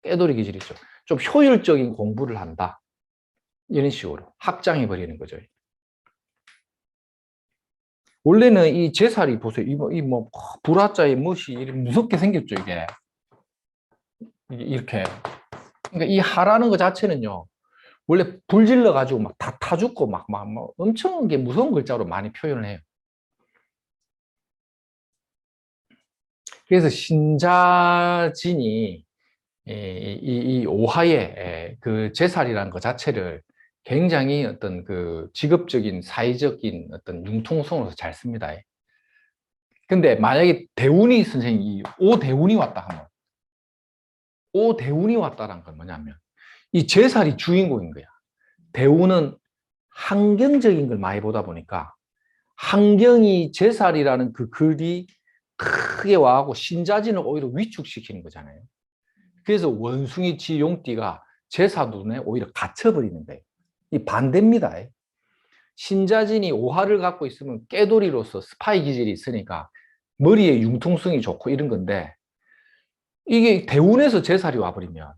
깨돌이 기질이죠. 좀 효율적인 공부를 한다. 이런 식으로 확장해 버리는 거죠. 원래는 이 제살이 보세요. 이 불화자의 멋이 무섭게 생겼죠, 이게. 이렇게. 그러니까 이 하라는 것 자체는요, 원래 불질러 가지고 막 다 타 죽고 막 엄청 게 무서운 글자로 많이 표현을 해요. 그래서 신자진이 이 오하의 그 제살이라는 것 자체를 굉장히 어떤 그 직업적인, 사회적인 어떤 융통성으로서 잘 씁니다. 근데 만약에 대운이 선생님이 오대운이 왔다 하면, 오대운이 왔다는 건 뭐냐면, 이 제살이 주인공인 거야. 대운은 환경적인 걸 많이 보다 보니까, 환경이 제살이라는 그 글이 크게 와하고 신자진을 오히려 위축시키는 거잖아요. 그래서 원숭이 지용띠가 제사 눈에 오히려 갇혀버리는 거예요. 이 반대입니다. 신자진이 오화를 갖고 있으면 깨돌이로서 스파이 기질이 있으니까 머리에 융통성이 좋고 이런 건데, 이게 대운에서 제살이 와버리면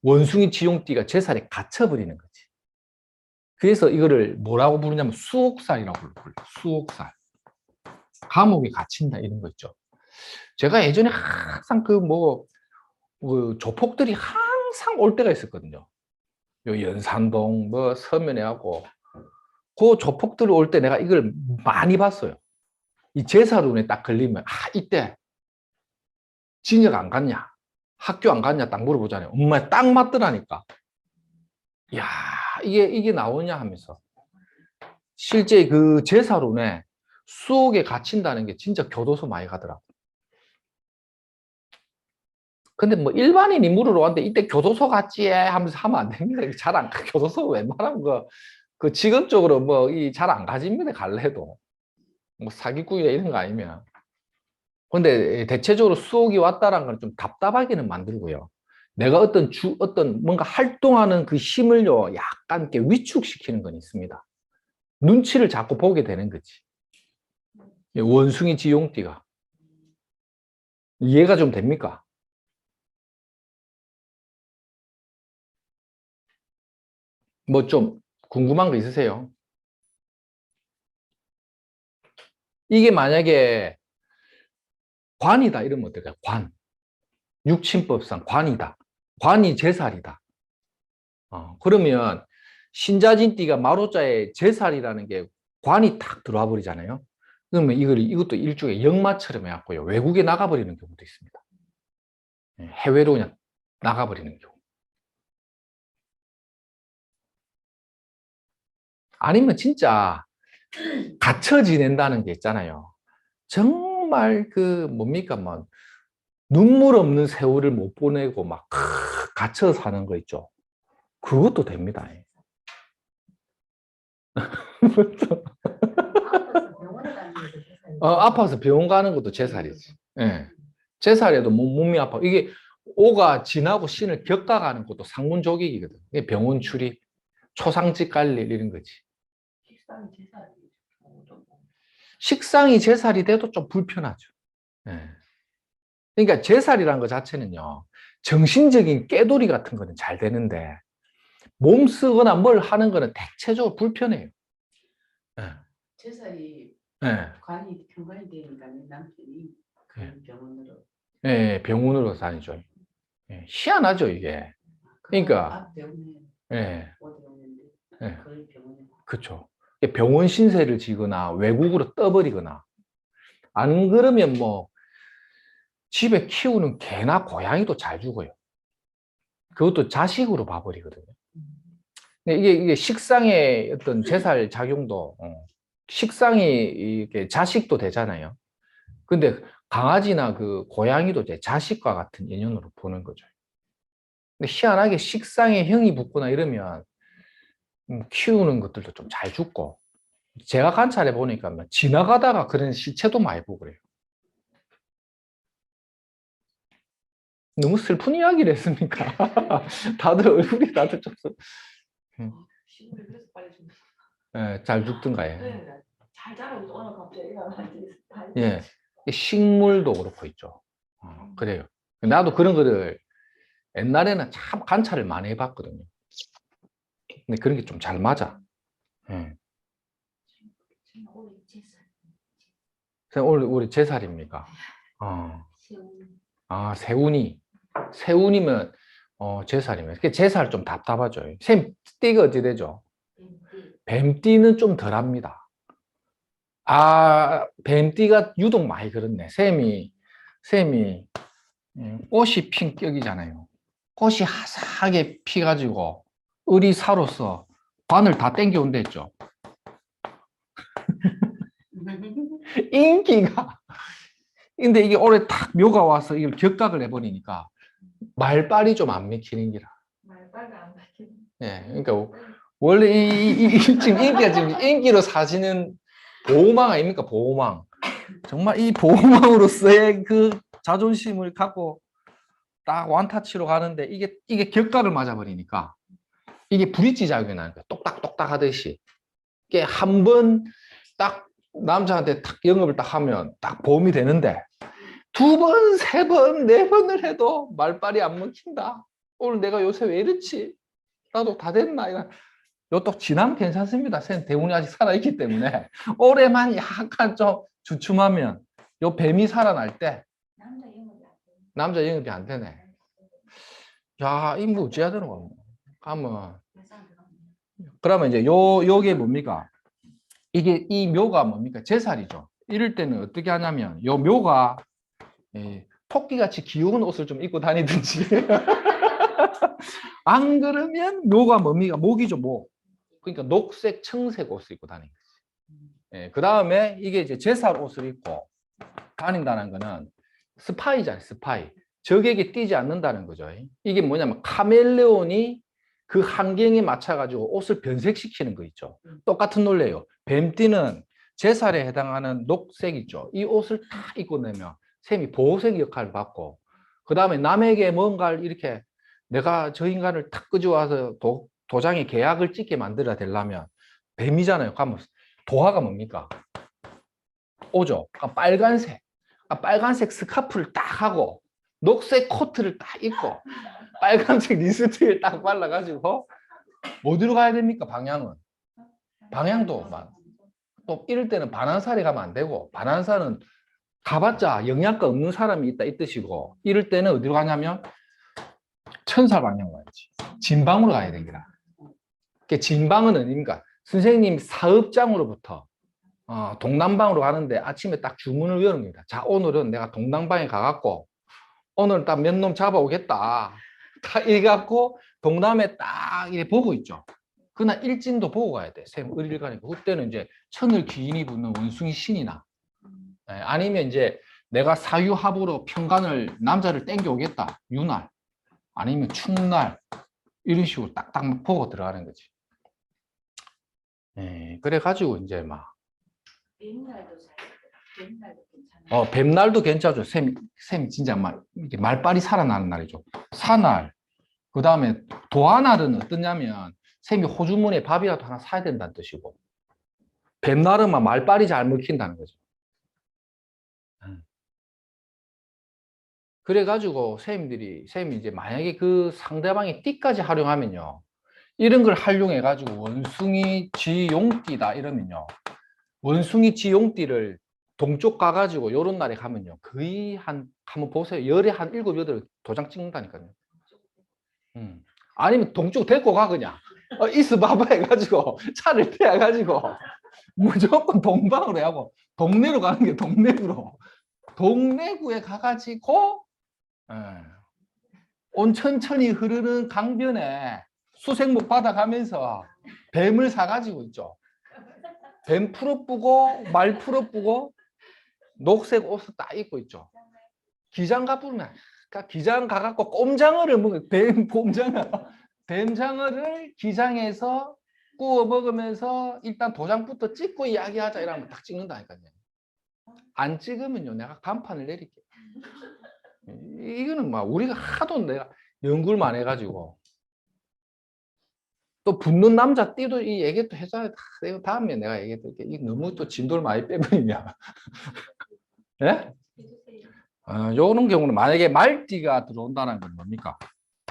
원숭이 지용띠가 제살에 갇혀버리는 거지. 그래서 이거를 뭐라고 부르냐면 수옥살이라고 불러요. 수옥살. 감옥에 갇힌다 이런 거 있죠. 제가 예전에 항상 그 조폭들이 항상 올 때가 있었거든요. 요 연산동 뭐 서면에 하고 그 조폭들 올 때 내가 이걸 많이 봤어요. 이 제사룬에 딱 걸리면 이때 진역 안 갔냐? 학교 안 갔냐? 딱 물어보잖아요. 엄마 딱 맞더라니까. 야, 이게 나오냐 하면서 실제 그 제사룬에 수옥에 갇힌다는 게 진짜 교도소 많이 가더라고. 근데 뭐 일반인이 물으러 왔는데 이때 교도소 갔지 하면서 하면 안 됩니다. 잘 안 가. 교도소 웬만하면 그 직업적으로 뭐 잘 안 가집니다. 갈래도. 뭐 사기꾼이나 이런 거 아니면. 근데 대체적으로 수옥이 왔다라는 건 좀 답답하기는 만들고요. 내가 어떤 뭔가 활동하는 그 힘을요, 약간 이렇게 위축시키는 건 있습니다. 눈치를 자꾸 보게 되는 거지. 원숭이 지용띠가. 이해가 좀 됩니까? 뭐 좀 궁금한 거 있으세요? 이게 만약에 관이다 이러면 어떨까요? 관. 육친법상 관이다. 관이 제살이다. 그러면 신자진띠가 마로자에 제살이라는 게 관이 탁 들어와 버리잖아요. 그러면 이것도 일종의 역마처럼 해갖고요. 외국에 나가버리는 경우도 있습니다. 해외로 그냥 나가버리는 경우. 아니면 진짜 갇혀 지낸다는 게 있잖아요. 정말 뭡니까, 뭐, 눈물 없는 세월을 못 보내고 막 갇혀 사는 거 있죠. 그것도 됩니다. 아파서 병원 가는 것도 제살이지. 예. 제살에도 몸이 아파. 이게 오가 진하고 신을 겪어가는 것도 상문조직이거든. 이게 병원 출입, 초상집 갈 일 이런 거지. 식상이 제살이 돼도 좀 불편하죠. 예. 그러니까 제살이라는 것 자체는요, 정신적인 깨돌이 같은 거는 잘 되는데, 몸 쓰거나 뭘 하는 거는 대체적으로 불편해요. 예. 제살이 예. 관이 경관이 되니까 남편이 그 병원으로 예, 병원으로 다니죠. 예, 희한하죠, 이게. 그러니까, 앞 병원에 예, 오대원인데 예, 거의 병원에 그쵸. 병원 신세를 지거나 외국으로 떠버리거나, 안 그러면 뭐, 집에 키우는 개나 고양이도 잘 죽어요. 그것도 자식으로 봐버리거든요. 근데 이게 식상의 어떤 제살 작용도, 식상이 이게 자식도 되잖아요. 근데 강아지나 그 고양이도 이제 자식과 같은 인연으로 보는 거죠. 근데 희한하게 식상에 형이 붙거나 이러면 키우는 것들도 좀 잘 죽고, 제가 관찰해 보니까 뭐 지나가다가 그런 시체도 많이 보고 그래요. 너무 슬픈 이야기를 했습니까? 다들 얼굴이 다들 좀 시골에 그래서 빨리 좀 잘 죽던가요. 네, 잘 자라고 있어. 오늘 갑자기 예, 식물도 그렇고 있죠. 그래요. 나도 그런 거를 옛날에는 참 관찰을 많이 해봤거든요. 근데 그런 게 좀 잘 맞아. 예. 오늘 우리 제살입니까? 세운이. 세운이면, 제살이면. 제살 좀 답답하죠. 쌤, 띠가 어찌 되죠? 뱀띠는 좀 덜 합니다. 뱀띠가 유독 많이 그렇네. 쌤이 꽃이 핀 격이잖아요. 꽃이 화사하게 피가지고 의리사로서 관을 다 땡겨온다 했죠. 인기가. 근데 이게 올해 탁 묘가 와서 이걸 격각을 해버리니까 말빨이 좀 안 맥히는 기라. 말빨이 안 바뀌는. 예, 그러니까 원래 지금 인기가 지금 인기로 사시는 보호망 아닙니까? 보호망. 정말 이 보호망으로서의 그 자존심을 갖고 딱 완타치로 가는데 이게 격각을 맞아버리니까 이게 브릿지 작용이 나는 거야. 똑딱똑딱 하듯이. 이게 한 번 딱 남자한테 딱 영업을 딱 하면 딱 보험이 되는데 두 번, 세 번, 네 번을 해도 말빨이 안 먹힌다. 오늘 내가 요새 왜 이렇지? 나도 다 됐나? 이런. 요또 지나면 괜찮습니다. 대운이 아직 살아있기 때문에 올해만 약간 좀 주춤하면 요 뱀이 살아날 때 남자 영업이 안 돼. 남자 영업이 안 되네. 야, 이 뭐 어찌해야 되는 거야? 하면 예산 들어가면. 그러면 이제 요게 뭡니까? 이게 이 묘가 뭡니까? 제살이죠. 이럴 때는 어떻게 하냐면 요 묘가 토끼같이 귀여운 옷을 좀 입고 다니든지 안 그러면 묘가 뭡니까? 목이죠, 목. 그러니까 녹색, 청색 옷을 입고 다니는 거지. 그 다음에 이게 이제 제살 옷을 입고 다닌다는 거는 스파이잖아요, 스파이. 적에게 띄지 않는다는 거죠. 이게 뭐냐면 카멜레온이 그 환경에 맞춰가지고 옷을 변색시키는 거 있죠. 똑같은 논리예요. 뱀띠는 제살에 해당하는 녹색 있죠. 이 옷을 다 입고 내면 샘이 보호색 역할을 받고 그 다음에 남에게 뭔가를 이렇게 내가 저 인간을 탁 끄집어와서 도장에 계약을 찍게 만들어야 되려면 뱀이잖아요. 그러면 도화가 뭡니까? 오죠. 그러니까 빨간색. 빨간색 스카프를 딱 하고 녹색 코트를 딱 입고 빨간색 립스틱을 딱 발라가지고 어디로 가야 됩니까? 방향은. 방향도 또 이럴 때는 반환살이 가면 안 되고 반환살은 가봤자 영양가 없는 사람이 있다 이 뜻이고 이럴 때는 어디로 가냐면 천사 방향으로 가야지. 진방으로 가야 되니까. 진방은 어디입니까? 선생님 사업장으로부터 동남방으로 가는데 아침에 딱 주문을 외우는 겁니다. 자, 오늘은 내가 동남방에 가갖고 오늘 딱 몇 놈 잡아오겠다. 딱 이래갖고 동남에 딱 이래 보고 있죠. 그날 일진도 보고 가야 돼. 샘 을일 가니까. 그때는 이제 천을 귀인이 붙는 원숭이 신이나 아니면 이제 내가 사유합으로 편간을 남자를 땡겨오겠다. 유날 아니면 축날 이런 식으로 딱딱 보고 들어가는 거지. 그래가지고 이제 막 뱀날도 잘. 뱀날도 괜찮아. 뱀날도 괜찮죠. 샘 진짜 막 이렇게 말빨이 살아나는 날이죠. 사날. 그 다음에 도화날은 어떠냐면 샘이 호주머니에 밥이라도 하나 사야 된다는 뜻이고 뱀날은 막 말빨이 잘 먹힌다는 거죠. 그래가지고 샘이 이제 만약에 그 상대방이 띠까지 활용하면요. 이런 걸 활용해가지고 원숭이 지용띠다 이러면요. 원숭이 지용띠를 동쪽 가가지고 요런 날에 가면요. 거의 한번 보세요. 열에 한 7, 8 도장 찍는다니까요. 아니면 동쪽 데리고 가 그냥. 있어 봐봐 해가지고 차를 태워가지고 무조건 동방으로 하고 동네로 가는 게 동네구로. 동래구에 가가지고 온천천히 흐르는 강변에 수색목 받아가면서 뱀을 사가지고 있죠. 뱀 풀어쁘고 말 풀어쁘고 녹색 옷을 딱 입고 있죠. 기장 가부르면 기장 가갖고 꼼장어를 먹어요. 뱀 꼼장어. 뱀장어를 기장에서 구워 먹으면서 일단 도장부터 찍고 이야기하자 이러면 딱 찍는다니까요. 안 찍으면요 내가 간판을 내릴게요. 이거는 막 우리가 하도 내가 연구를 많이 해가지고 또 붙는 남자 띠도 이 얘기 또 해줘야 돼. 다음에 내가 얘기해드릴게. 이 너무 또 진도를 많이 빼버리냐. 예? 요런 경우는 만약에 말띠가 들어온다는 건 뭡니까?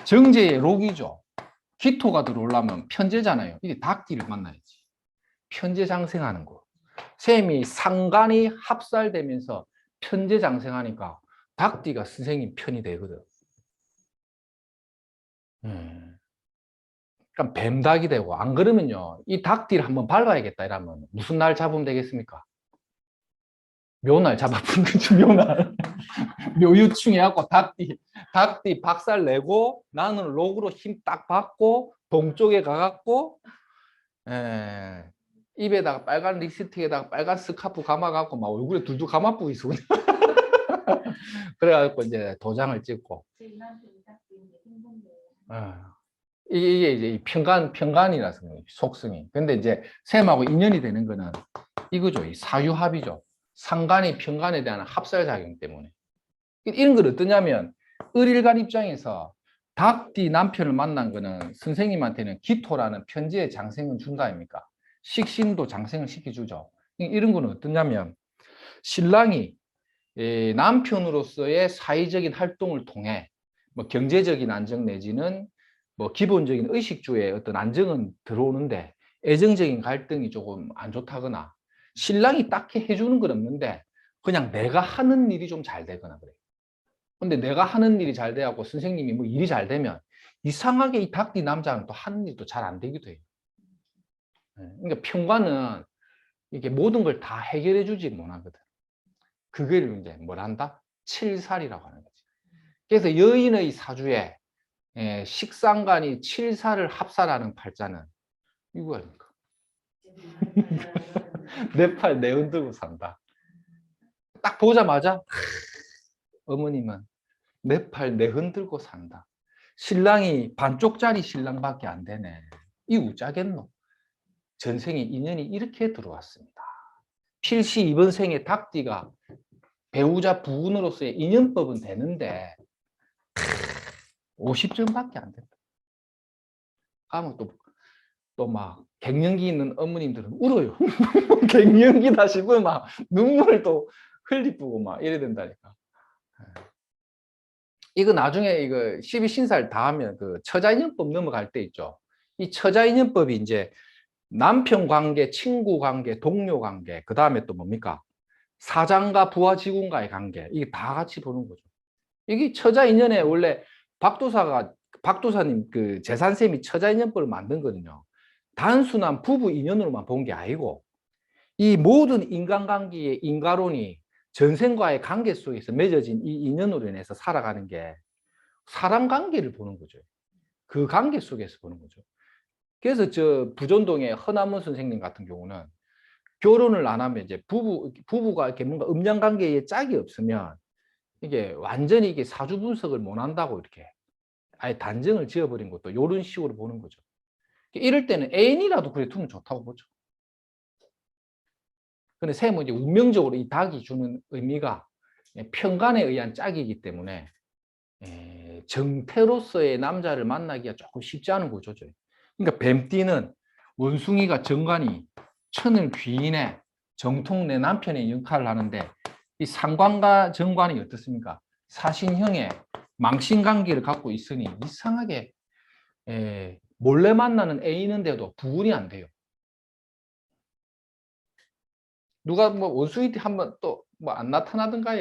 정제의 록이죠. 기토가 들어오려면 편제잖아요. 이게 닭띠를 만나야지. 편제장생하는 거. 셈이 상간이 합살되면서 편제장생하니까 닭띠가 선생님 편이 되거든. 그러니까 뱀닭이 되고 안 그러면요 이 닭띠를 한번 밟아야겠다 이러면 무슨 날 잡으면 되겠습니까? 묘날 잡아본 거지, 묘날. 묘유충해갖고 닭띠 박살 내고 나는 록으로 힘 딱 받고 동쪽에 가갖고 입에다가 빨간 립스틱에다가 빨간 스카프 감아갖고 막 얼굴에 둘둘 감아보고 있어. 그래갖고 이제 도장을 찍고. 이게 이제 이 편간이라서 속성이. 근데 이제 셈하고 인연이 되는 거는 이거죠. 이 사유합이죠. 상간이 편간에 대한 합살작용 때문에. 이런 걸 어떠냐면 을일간 입장에서 닭띠 남편을 만난 거는 선생님한테는 기토라는 편지의 장생은 준다 아닙니까? 식신도 장생을 시켜주죠. 이런 거는 어떠냐면 신랑이 남편으로서의 사회적인 활동을 통해 뭐 경제적인 안정 내지는 뭐 기본적인 의식주의 어떤 안정은 들어오는데 애정적인 갈등이 조금 안 좋다거나 신랑이 딱히 해주는 건 없는데 그냥 내가 하는 일이 좀 잘 되거나 그래요. 근데 내가 하는 일이 잘 돼갖고 선생님이 뭐 일이 잘 되면 이상하게 이 닭띠 남자는 또 하는 일도 잘 안 되기도 해요. 그러니까 편관은 이게 모든 걸 다 해결해 주지 못하거든. 그걸 이제 뭘 한다? 칠살이라고 하는 거지. 그래서 여인의 사주에 식상간이 칠살을 합살하는 팔자는 이거 아닙니까? 내 팔 내 흔들고 산다. 딱 보자마자 어머님은 내 팔 내 흔들고 산다. 신랑이 반쪽짜리 신랑밖에 안 되네. 이 우짜겠노? 전생에 인연이 이렇게 들어왔습니다. 필시 이번 생에 닭띠가 배우자 부군으로서의 인연법은 되는데 50점밖에 안 된다. 하면 또 막 갱년기 있는 어머님들은 울어요. 갱년기다 싶으면 막 눈물을 또 흘리고 막 이래야 된다니까. 이거 나중에 이거 12신사를 다 하면 그 처자인연법 넘어갈 때 있죠. 이 처자인연법이 이제 남편 관계, 친구 관계, 동료 관계, 그 다음에 또 뭡니까? 사장과 부하 직원과의 관계, 이게 다 같이 보는 거죠. 이게 처자인연에 원래 박도사님 그 재산쌤이 처자인연법을 만든 거는요. 단순한 부부 인연으로만 본 게 아니고 이 모든 인간관계의 인과론이 전생과의 관계 속에서 맺어진 이 인연으로 인해서 살아가는 게 사람 관계를 보는 거죠. 그 관계 속에서 보는 거죠. 그래서 저 부전동의 허남문 선생님 같은 경우는 결혼을 안 하면 이제 부부가 이렇게 뭔가 음양 관계에 짝이 없으면 이게 완전히 이게 사주 분석을 못 한다고 이렇게 아예 단정을 지어버린 것도 이런 식으로 보는 거죠. 이럴 때는 애인이라도 그래 두면 좋다고 보죠. 근데 셈은 이제 운명적으로 이 닭이 주는 의미가 편간에 의한 짝이기 때문에 정태로서의 남자를 만나기가 조금 쉽지 않은 구조죠. 그러니까 뱀띠는 원숭이가 정관이 천을 귀인에 정통 내 남편의 역할을 하는데 이 상관과 정관이 어떻습니까? 사신형의 망신관계를 갖고 있으니 이상하게 몰래 만나는 애인인데도 부분이 안 돼요. 누가 뭐 원숭이 한번 또 뭐 안 나타나든가에